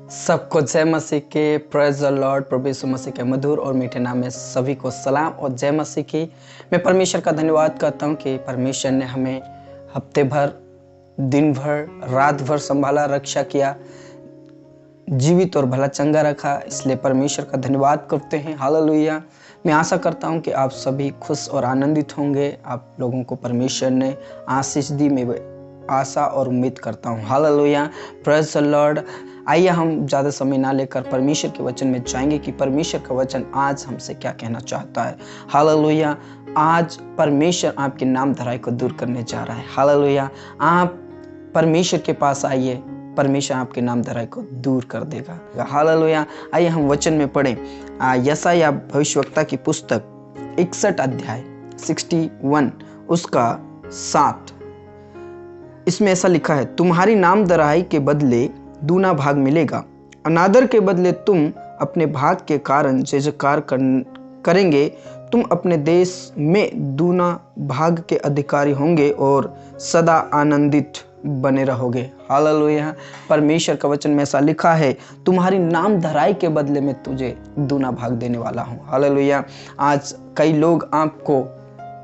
सबको जय मसीह के। Praise the Lord. प्रभु यीशु मसीह के मधुर और मीठे नाम में सभी को सलाम और जय मसीह की। मैं परमेश्वर का धन्यवाद करता हूँ कि परमेश्वर ने हमें हफ्ते भर, दिन भर, रात भर संभाला, रक्षा किया, जीवित और भला चंगा रखा। इसलिए परमेश्वर का धन्यवाद करते हैं। हालेलुया। मैं आशा करता हूँ कि आप सभी खुश और आनंदित होंगे। आप लोगों को परमेश्वर ने आशीष दी, मैं आशा और उम्मीद करता हूँ। हालेलुया। Praise the Lord. आइए हम ज़्यादा समय ना लेकर परमेश्वर के वचन में जाएंगे कि परमेश्वर का वचन आज हमसे क्या कहना चाहता है। हालेलुया। आज परमेश्वर आपकी नाम धराई को दूर करने जा रहा है। हालेलुया। आप परमेश्वर के पास आइए, परमेश्वर आपके नाम धराई को दूर कर देगा। हालेलुया। आइए हम वचन में पढ़ें। यशायाह भविष्यवक्ता की पुस्तक 61 अध्याय 61 उसका 7। इसमें ऐसा लिखा है, तुम्हारी नाम धराई के बदले दूना भाग मिलेगा, अनादर के बदले तुम अपने भाग के कारण जय जयकार करेंगे। तुम अपने देश में दूना भाग के अधिकारी होंगे और सदा आनंदित बने रहोगे। हालेलुया। परमेश्वर का वचन में ऐसा लिखा है, तुम्हारी नाम धराई के बदले में तुझे दूना भाग देने वाला हूँ। हालेलुया। आज कई लोग आपको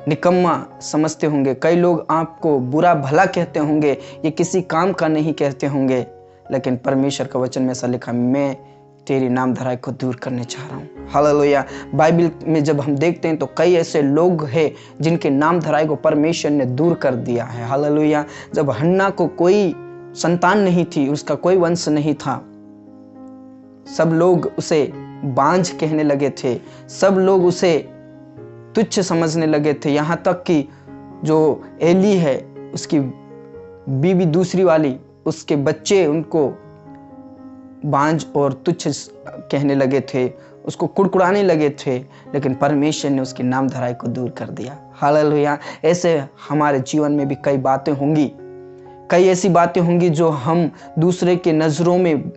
निकम्मा समझते होंगे, कई लोग आपको बुरा भला कहते होंगे, ये किसी काम का नहीं कहते होंगे, लेकिन परमेश्वर का वचन में ऐसा लिखा, मैं तेरी नाम धराई को दूर करने चाह रहा हूँ। हालेलुया। बाइबल में जब हम देखते हैं तो कई ऐसे लोग हैं जिनके नाम धराई को परमेश्वर ने दूर कर दिया है। हालेलुया। जब हन्ना को कोई संतान नहीं थी, उसका कोई वंश नहीं था, सब लोग उसे बांझ कहने लगे थे, सब लोग उसे तुच्छ समझने लगे थे। यहाँ तक कि जो एली है, उसकी बीवी दूसरी वाली, उसके बच्चे उनको बांझ और तुच्छ कहने लगे थे, उसको कुड़कुड़ाने लगे थे, लेकिन परमेश्वर ने उसके नाम धराई को दूर कर दिया। हालेलुया। ऐसे हमारे जीवन में भी कई बातें होंगी, कई ऐसी बातें होंगी जो हम दूसरे के नज़रों में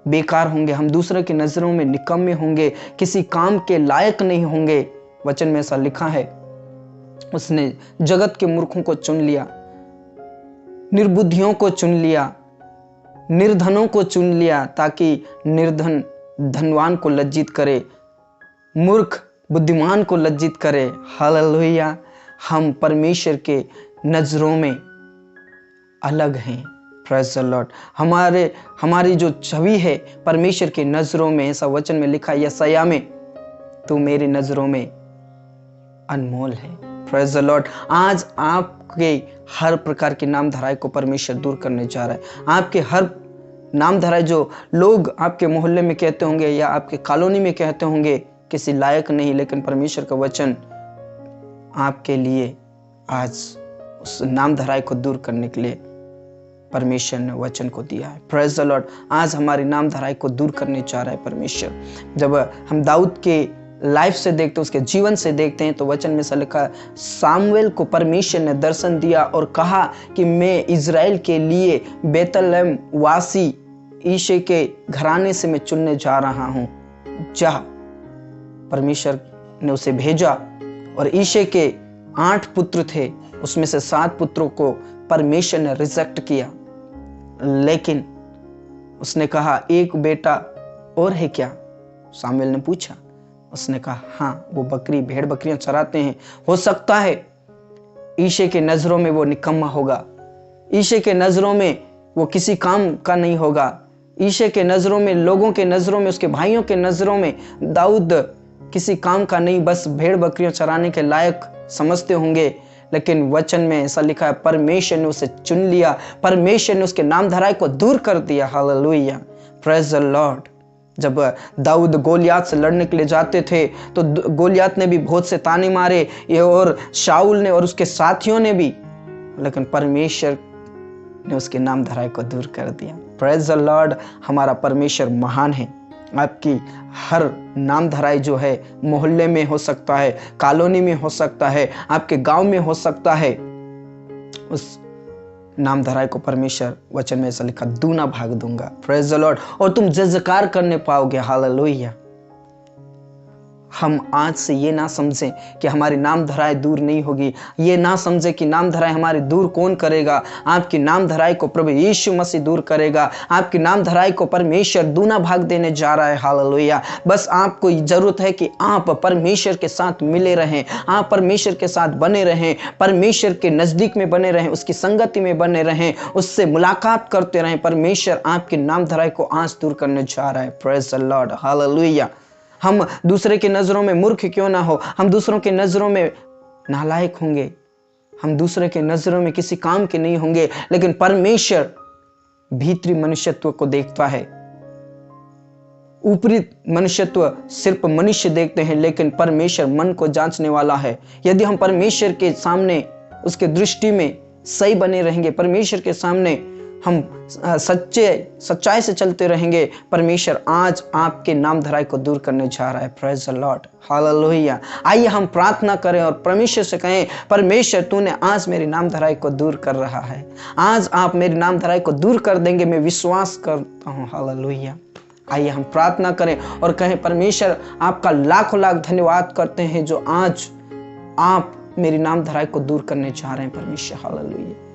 बेकार होंगे, हम दूसरे की नज़रों में निकम्मे होंगे, किसी काम के लायक नहीं होंगे। वचन में ऐसा लिखा है, उसने जगत के मूर्खों को चुन लिया, निर्बुद्धियों को चुन लिया, निर्धनों को चुन लिया, ताकि निर्धन धनवान को लज्जित करे, मूर्ख बुद्धिमान को लज्जित करे। हालेलुया। हम परमेश्वर के नजरों में अलग हैं। Praise the Lord. हमारी जो छवि है परमेश्वर की नजरों में, ऐसा वचन में लिखा है यशायाह में, तू मेरी नजरों में अनमोल है। Praise the Lord. आज आपके हर प्रकार की नाम धराई को परमेश्वर दूर करने जा रहा है। आपके हर नाम धराई जो लोग आपके मोहल्ले में कहते होंगे या आपके कॉलोनी में कहते होंगे किसी लायक नहीं, लेकिन परमेश्वर का वचन आपके लिए आज उस नाम धराई को दूर करने के लिए परमेश्वर ने वचन को दिया है। Praise the Lord. आज हमारी नाम धराई को दूर करने जा रहा है परमेश्वर। जब हम दाऊद के लाइफ से देखते हैं, उसके जीवन से देखते हैं, तो वचन में से लिखा, सामुएल को परमेश्वर ने दर्शन दिया और कहा कि मैं इज़राइल के लिए बेतलहम वासी ईशे के घराने से मैं चुनने जा रहा हूँ, जा। परमेश्वर ने उसे भेजा और ईशे के 8 पुत्र थे, उसमें से 7 पुत्रों को परमेश्वर ने रिजेक्ट किया, लेकिन उसने कहा, एक बेटा और है क्या? सामुएल ने पूछा। उसने कहा, हाँ, वो भेड़ बकरियां चराते हैं। हो सकता है ईशे के नजरों में वो निकम्मा होगा, ईशे के नजरों में वो किसी काम का नहीं होगा, ईशे के नजरों में, लोगों के नजरों में, उसके भाइयों के नजरों में दाऊद किसी काम का नहीं, बस भेड़ बकरियां चराने के लायक समझते होंगे, लेकिन वचन में ऐसा लिखा है, परमेश्वर ने उसे चुन लिया, परमेश्वर ने उसके नाम धराई को दूर कर दिया। हालेलुया। Praise the Lord. जब दाऊद गोलियात से लड़ने के लिए जाते थे तो गोलियात ने भी बहुत से ताने मारे, ये और शाऊल ने और उसके साथियों ने भी, लेकिन परमेश्वर ने उसके नाम धराई को दूर कर दिया। Praise the Lord. हमारा परमेश्वर महान है। आपकी हर नाम धराई जो है मोहल्ले में हो सकता है, कॉलोनी में हो सकता है, आपके गांव में हो सकता है, उस नाम धराई को परमेश्वर वचन में ऐसा लिखा, दूना भाग दूंगा। Praise the Lord. और तुम जय जयकार करने पाओगे। हालेलुया। हम आज से ये ना समझें कि हमारी नाम धराई दूर नहीं होगी, ये ना समझें कि नाम धराई हमारी दूर कौन करेगा। आपकी नाम धराई को प्रभु यीशु मसीह दूर करेगा। आपकी नाम धराई को परमेश्वर दूना भाग देने जा रहा है। हालेलुया। बस आपको जरूरत है कि आप परमेश्वर के साथ मिले रहें, आप परमेश्वर के साथ बने रहें, परमेश्वर के नजदीक में बने रहें, उसकी संगति में बने रहें, उससे मुलाकात करते रहें। परमेश्वर आपकी नाम धराई को आज दूर करने जा रहा है। Praise the Lord. हालेलुया। हम दूसरे की नजरों में मूर्ख क्यों ना हो, हम दूसरों की नजरों में नालायक होंगे, हम दूसरे के नजरों में किसी काम के नहीं होंगे, लेकिन परमेश्वर भीतरी मनुष्यत्व को देखता है। ऊपरी मनुष्यत्व सिर्फ मनुष्य देखते हैं, लेकिन परमेश्वर मन को जांचने वाला है। यदि हम परमेश्वर के सामने उसके दृष्टि में सही बने रहेंगे, परमेश्वर के सामने हम सच्चाई से चलते रहेंगे, परमेश्वर आज आपके नाम धराई को दूर करने जा रहा है। Praise the Lord. हालेलुया। आइए हम प्रार्थना करें और परमेश्वर से कहें, परमेश्वर तूने आज मेरी नाम धराई को दूर कर रहा है, आज आप मेरी नाम धराई को दूर कर देंगे, मैं विश्वास करता हूँ। हालेलुया। आइए हम प्रार्थना करें और कहें, परमेश्वर आपका लाखों लाख धन्यवाद करते हैं जो आज आप मेरी नाम धराई को दूर करने जा रहे हैं। परमेश्वर हालेलुया।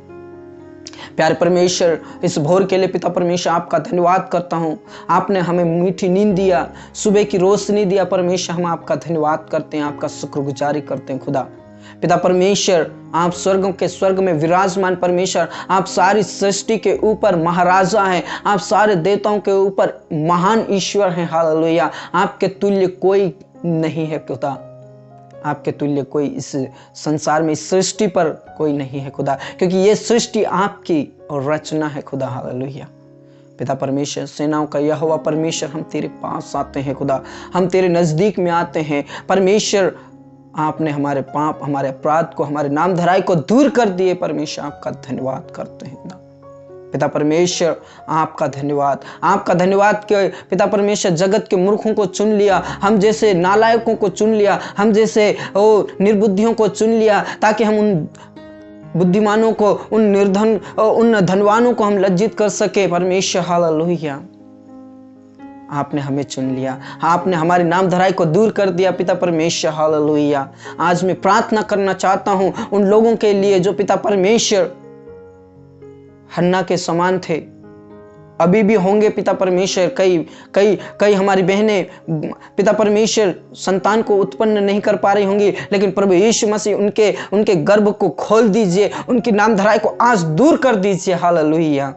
प्यारे परमेश्वर, इस भोर के लिए पिता परमेश्वर आपका धन्यवाद करता हूँ। आपने हमें मीठी नींद दिया, सुबह की रोशनी दिया। परमेश्वर हम आपका धन्यवाद करते हैं, आपका शुक्रगुजारी करते हैं। खुदा पिता परमेश्वर, आप स्वर्गों के स्वर्ग में विराजमान परमेश्वर, आप सारी सृष्टि के ऊपर महाराजा हैं, आप सारे देवताओं के ऊपर महान ईश्वर हैं। हालेलुया। आपके तुल्य कोई नहीं है खुदा, आपके तुल्य कोई इस संसार में, इस सृष्टि पर कोई नहीं है खुदा, क्योंकि ये सृष्टि आपकी रचना है खुदा। हालेलुया। पिता परमेश्वर, सेनाओं का यहोवा परमेश्वर, हम तेरे पास आते हैं खुदा, हम तेरे नजदीक में आते हैं। परमेश्वर, आपने हमारे पाप, हमारे अपराध को, हमारे नाम धराई को दूर कर दिए। परमेश्वर आपका धन्यवाद करते हैं खुदा। पिता परमेश्वर आपका धन्यवाद, आपका धन्यवाद कि पिता परमेश्वर जगत के मूर्खों को चुन लिया, हम जैसे नालायकों को चुन लिया, हम जैसे निर्बुद्धियों को चुन लिया, ताकि हम उन बुद्धिमानों को, उन धनवानों को हम लज्जित कर सके। परमेश्वर हालेलुया। आपने हमें चुन लिया, आपने हमारी नाम धराई को दूर कर दिया। पिता परमेश्वर हालेलुया। आज मैं प्रार्थना करना चाहता हूं उन लोगों के लिए जो पिता परमेश्वर हन्ना के समान थे, अभी भी होंगे। पिता परमेश्वर, कई हमारी बहनें पिता परमेश्वर संतान को उत्पन्न नहीं कर पा रही होंगी, लेकिन प्रभु यीशु मसीह उनके गर्भ को खोल दीजिए, उनकी नाम धराई को आज दूर कर दीजिए। हालेलुया।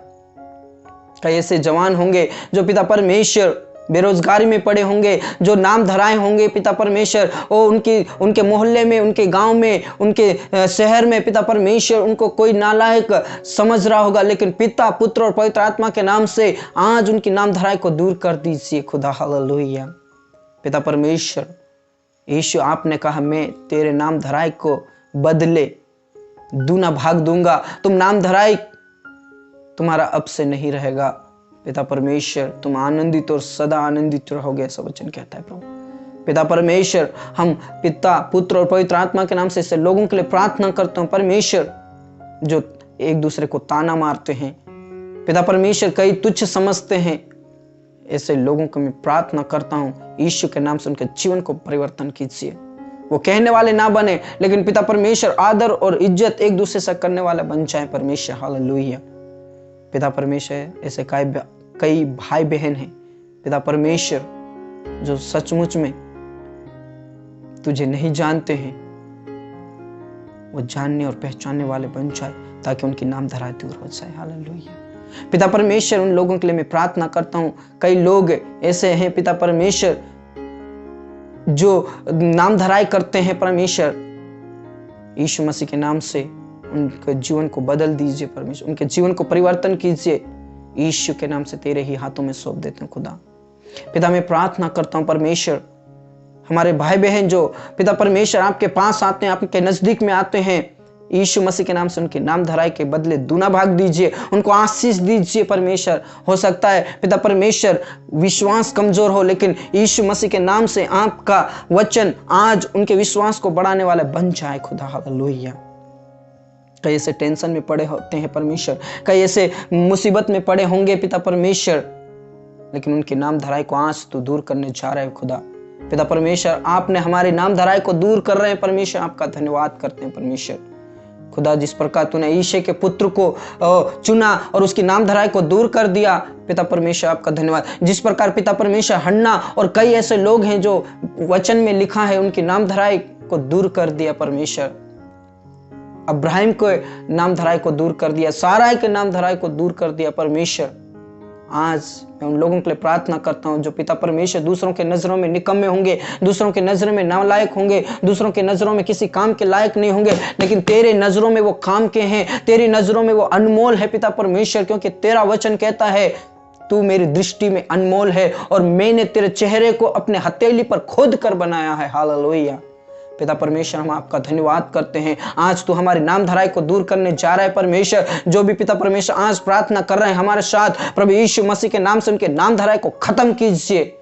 कई ऐसे जवान होंगे जो पिता परमेश्वर बेरोजगारी में पड़े होंगे, जो नाम धराए होंगे पिता परमेश्वर, और उनके मोहल्ले में, उनके गांव में, उनके शहर में पिता परमेश्वर उनको कोई नालायक समझ रहा होगा, लेकिन पिता, पुत्र और पवित्र आत्मा के नाम से आज उनकी नाम धराई को दूर कर दीजिए खुदा। हालेलुया। पिता परमेश्वर, यीशु आपने कहा, मैं तेरे नाम धराई को बदले दूना भाग दूंगा, तुम नाम धराई तुम्हारा अब से नहीं रहेगा। पिता परमेश्वर, तुम आनंदित और सदा आनंदित रहोगे, ऐसा वचन कहता है प्रभु। पिता परमेश्वर, हम पिता, पुत्र और पवित्र आत्मा के नाम से ऐसे लोगों के लिए प्रार्थना करता हूँ परमेश्वर, जो एक दूसरे को ताना मारते हैं, पिता परमेश्वर कई तुच्छ समझते हैं, ऐसे लोगों को मैं प्रार्थना करता हूँ यीशु के नाम से उनके जीवन को परिवर्तन कीजिए। वो कहने वाले ना बने, लेकिन पिता परमेश्वर आदर और इज्जत एक दूसरे से करने वाले बन जाए। परमेश्वर हालेलुया। पिता परमेश्वर, ऐसे कई भाई बहन हैं पिता परमेश्वर जो सचमुच में तुझे नहीं जानते हैं, वो जानने और पहचानने वाले बन जाए, ताकि उनकी नाम धराई दूर हो जाए। हालेलुया। पिता परमेश्वर, उन लोगों के लिए मैं प्रार्थना करता हूँ, कई लोग ऐसे हैं पिता परमेश्वर जो नाम धराई करते हैं परमेश्वर, यीशु मसीह के नाम से उनके जीवन को बदल दीजिए परमेश्वर, उनके जीवन को परिवर्तन कीजिए। यीशु के नाम से तेरे ही हाथों में सौंप देते हैं खुदा। पिता मैं प्रार्थना करता हूँ परमेश्वर, हमारे भाई बहन जो पिता परमेश्वर आपके पास आते हैं, आपके नजदीक में आते हैं, यीशु मसीह के नाम से उनके नाम धराई के बदले दूना भाग दीजिए, उनको आशीष दीजिए परमेश्वर। हो सकता है पिता परमेश्वर विश्वास कमजोर हो, लेकिन यीशु मसीह के नाम से आपका वचन आज उनके विश्वास को बढ़ाने वाला बन जाए खुदा। हालेलुया। कई ऐसे टेंशन में पड़े होते हैं परमेश्वर, कई ऐसे मुसीबत में पड़े होंगे पिता परमेश्वर, लेकिन उनके नाम धराई को आज तू दूर करने जा रहा है खुदा। पिता परमेश्वर, आपने हमारी नामधराई को दूर कर रहे हैं परमेश्वर, आपका धन्यवाद करते हैं परमेश्वर। खुदा, जिस प्रकार तूने ईशे के पुत्र को चुना और उसकी नामधराई को दूर कर दिया, पिता परमेश्वर आपका धन्यवाद। जिस प्रकार पिता परमेश्वर हन्ना और कई ऐसे लोग हैं जो वचन में लिखा है उनकी नामधराई को दूर कर दिया परमेश्वर। अब्राहिम को नामधराई को दूर कर दिया, साराई के नामधराई को दूर कर दिया परमेश्वर। आज मैं उन लोगों के लिए प्रार्थना करता हूं जो पिता परमेश्वर दूसरों के नजरों में निकम्मे होंगे, दूसरों के नजरों में नालायक होंगे, दूसरों के नजरों में किसी काम के लायक नहीं होंगे, लेकिन तेरे नजरों में वो काम के हैं, तेरी नजरों में वो अनमोल है पिता परमेश्वर, क्योंकि तेरा वचन कहता है तू मेरी दृष्टि में अनमोल है और मैंने तेरे चेहरे को अपने हथेली पर खोद कर बनाया है। हालेलुया। पिता परमेश्वर, हम आपका धन्यवाद करते हैं। आज तू हमारी नामधराई को दूर करने जा रहा है परमेश्वर। जो भी पिता परमेश्वर आज प्रार्थना कर रहे हैं हमारे साथ, प्रभु यीशु मसीह के नाम से उनके नामधराई को खत्म कीजिए,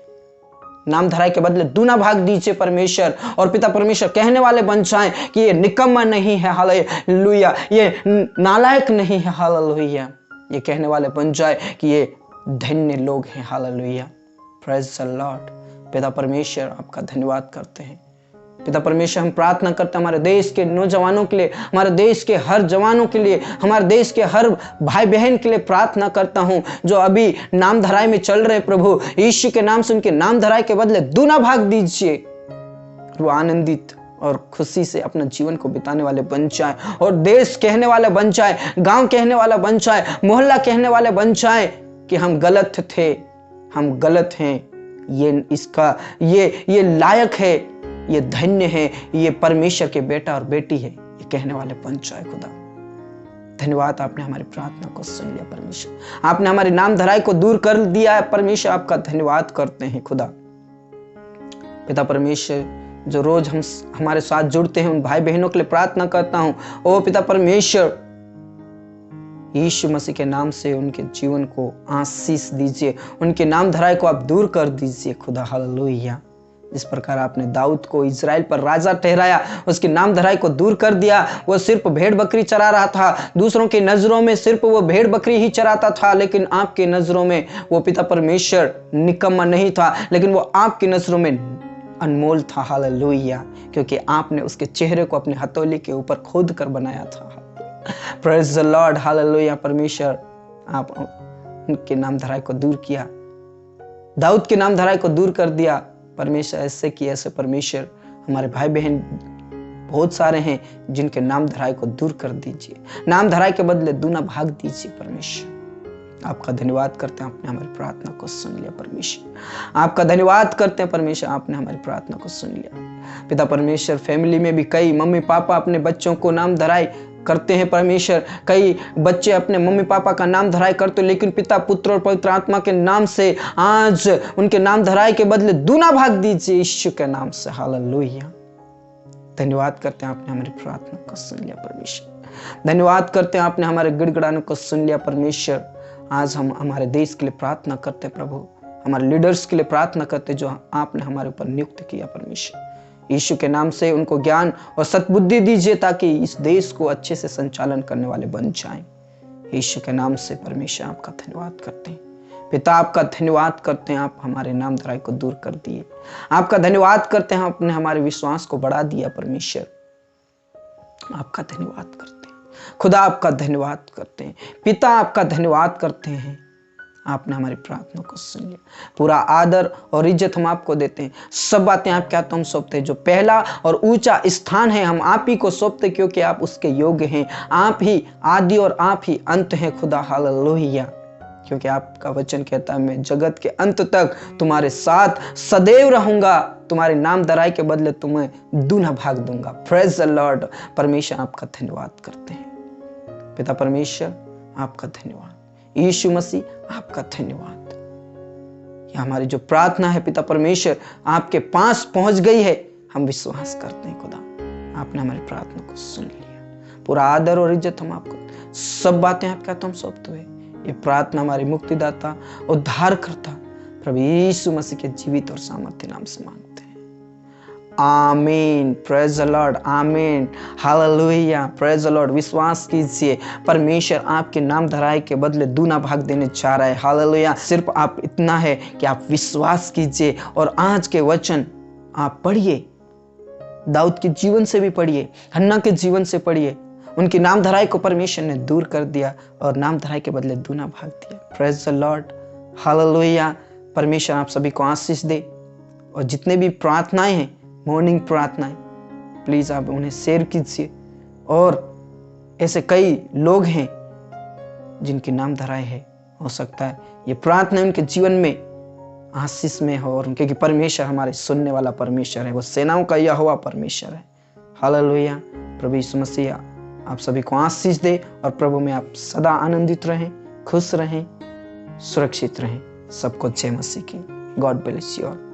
नामधराई के बदले दूना भाग दीजिए परमेश्वर। और पिता परमेश्वर कहने वाले बन जाएं कि ये निकम्मा नहीं है, हालेलुया, ये नालायक नहीं है, हालेलुया। ये कहने वाले बन जाए कि ये धन्य लोग हैं, हालेलुया। Praise the Lord. पिता परमेश्वर, आपका धन्यवाद करते हैं। पिता परमेश्वर, हम प्रार्थना करते हैं हमारे देश के नौजवानों के लिए, हमारे देश के हर जवानों के लिए, हमारे देश के हर भाई बहन के लिए प्रार्थना करता हूं जो अभी नामधराई में चल रहे। प्रभु यीशु के नाम से उनके नामधराई के बदले दूना भाग दीजिए। वो आनंदित और खुशी से अपना जीवन को बिताने वाले बन जाए और देश कहने वाले बन जाए, गांव कहने वाला बन जाए, मोहल्ला कहने वाले बन जाए कि हम गलत थे, हम गलत हैं, ये लायक है, ये धन्य है, ये परमेश्वर के बेटा और बेटी है, ये कहने वाले बन जाए। खुदा धन्यवाद, आपने हमारी प्रार्थना को सुन लिया परमेश्वर, आपने हमारी नामधराई को दूर कर दिया है परमेश्वर, आपका धन्यवाद करते हैं। खुदा पिता परमेश्वर, जो रोज हमारे साथ जुड़ते हैं उन भाई बहनों के लिए प्रार्थना करता हूं। ओ पिता परमेश्वर, यीशु मसीह के नाम से उनके जीवन को आशीष दीजिए, उनके नामधराई को आप दूर कर दीजिए। खुदा हालेलुया। जिस प्रकार आपने दाऊद को इजराइल पर राजा ठहराया, उसकी नामधराई को दूर कर दिया। वो सिर्फ भेड़ बकरी चरा रहा था, दूसरों की नजरों में सिर्फ वो भेड़ बकरी ही चराता था, लेकिन आपके नजरों में वो पिता परमेश्वर निकम्मा नहीं था, लेकिन वो आपकी नजरों में अनमोल था। हालेलुया। क्योंकि आपने उसके चेहरे को अपने हथौले के ऊपर खोद कर बनाया था। Praise the Lord. हालेलुया। परमेश्वर, आप उनके नामधराई को दूर किया, दाऊद के नामधराई को दूर कर दिया परमेश्वर। ऐसे कि ऐसे परमेश्वर हमारे भाई बहन बहुत सारे हैं जिनके नामधराई को दूर कर दीजिए, नामधराई के बदले दूना भाग दीजिए परमेश्वर। आपका धन्यवाद करते हैं, आपने हमारी प्रार्थना को सुन लिया परमेश्वर। आपका धन्यवाद करते हैं परमेश्वर, आपने हमारी प्रार्थना को सुन लिया। पिता परमेश्वर, फैमिली में भी कई मम्मी पापा अपने बच्चों को नामधराई करते हैं परमेश्वर। कई बच्चे अपने मम्मी पापा का नाम धराई करते, लेकिन पिता, पुत्र और पवित्र आत्मा के नाम से आज उनके नाम धराई के बदले दूना भाग दीजिए यीशु के नाम से। हालेलुया। धन्यवाद करते हैं, आपने हमारी प्रार्थना को सुन लिया परमेश्वर। धन्यवाद करते हैं, आपने हमारे गिड़गिड़ाने को सुन लिया परमेश्वर। आज हम हमारे देश के लिए प्रार्थना करते हैं प्रभु, हमारे लीडर्स के लिए प्रार्थना करते जो आपने हमारे ऊपर नियुक्त किया परमेश्वर। यीशु के नाम से उनको ज्ञान और सद्बुद्धि दीजिए ताकि इस देश को अच्छे से संचालन करने वाले बन जाएं। यीशु के नाम से परमेश्वर आपका धन्यवाद करते हैं। पिता, आपका धन्यवाद करते हैं, आप हमारे नामधराई को दूर कर दिए। आपका धन्यवाद करते हैं, आपने हमारे विश्वास को बढ़ा दिया परमेश्वर। आपका धन्यवाद करते हैं खुदा, आपका धन्यवाद करते हैं पिता, आपका धन्यवाद करते हैं। आपने हमारी प्रार्थना को सुन लिया। पूरा आदर और इज्जत हम आपको देते हैं। सब बातें आपके हाथों हम सौंपते हैं। जो पहला और ऊंचा स्थान है हम आप ही को सौंपते, क्योंकि आप उसके योग्य हैं। आप ही आदि और आप ही अंत हैं खुदा। हालेलुया। क्योंकि आपका वचन कहता है मैं जगत के अंत तक तुम्हारे साथ सदैव रहूंगा, तुम्हारे नाम धराई के बदले तुम्हें दूना भाग दूंगा। Praise the Lord. परमेश्वर, आपका धन्यवाद करते हैं। पिता परमेश्वर, आपका धन्यवाद। यीशु मसीह, आपका धन्यवाद। यह हमारी जो प्रार्थना है पिता परमेश्वर आपके पास पहुंच गई है। हम विश्वास करते हैं खुदा, आपने हमारी प्रार्थना को सुन लिया। पूरा आदर और इज्जत हम आपको, सब बातें आपके हाथ हम सौंपते हुए ये प्रार्थना हमारे मुक्तिदाता, उद्धारकर्ता प्रभु यीशु मसीह के जीवित और सामर्थ्य नाम से मांगते हैं। आमीन। Praise the Lord. आमीन। हालेलुया। Praise the Lord. विश्वास कीजिए, परमेश्वर आपके नाम धराई के बदले दूना भाग देने चाह रहा है। हालेलुया। सिर्फ आप इतना है कि आप विश्वास कीजिए और आज के वचन आप पढ़िए, दाऊद के जीवन से भी पढ़िए, हन्ना के जीवन से पढ़िए। उनकी नामधराई को परमेश्वर ने दूर कर दिया और नामधराई के बदले दूना भाग दिया। Praise the Lord, hallelujah. परमेश्वर आप सभी को आशीष दे। और जितने भी प्रार्थनाएं हैं, मॉर्निंग प्रार्थनाएं, प्लीज आप उन्हें शेयर कीजिए। और ऐसे कई लोग हैं जिनकी नामधराई है, हो सकता है ये प्रार्थना उनके जीवन में आशीष में हो, और क्योंकि परमेश्वर हमारे सुनने वाला परमेश्वर है, वो सेनाओं का यहोवा परमेश्वर है। हालेलुया। प्रभु यीशु मसीह आप सभी को आशीष दे और प्रभु में आप सदा आनंदित रहें, खुश रहें, सुरक्षित रहें। सबको जय मसीह की। God bless you all.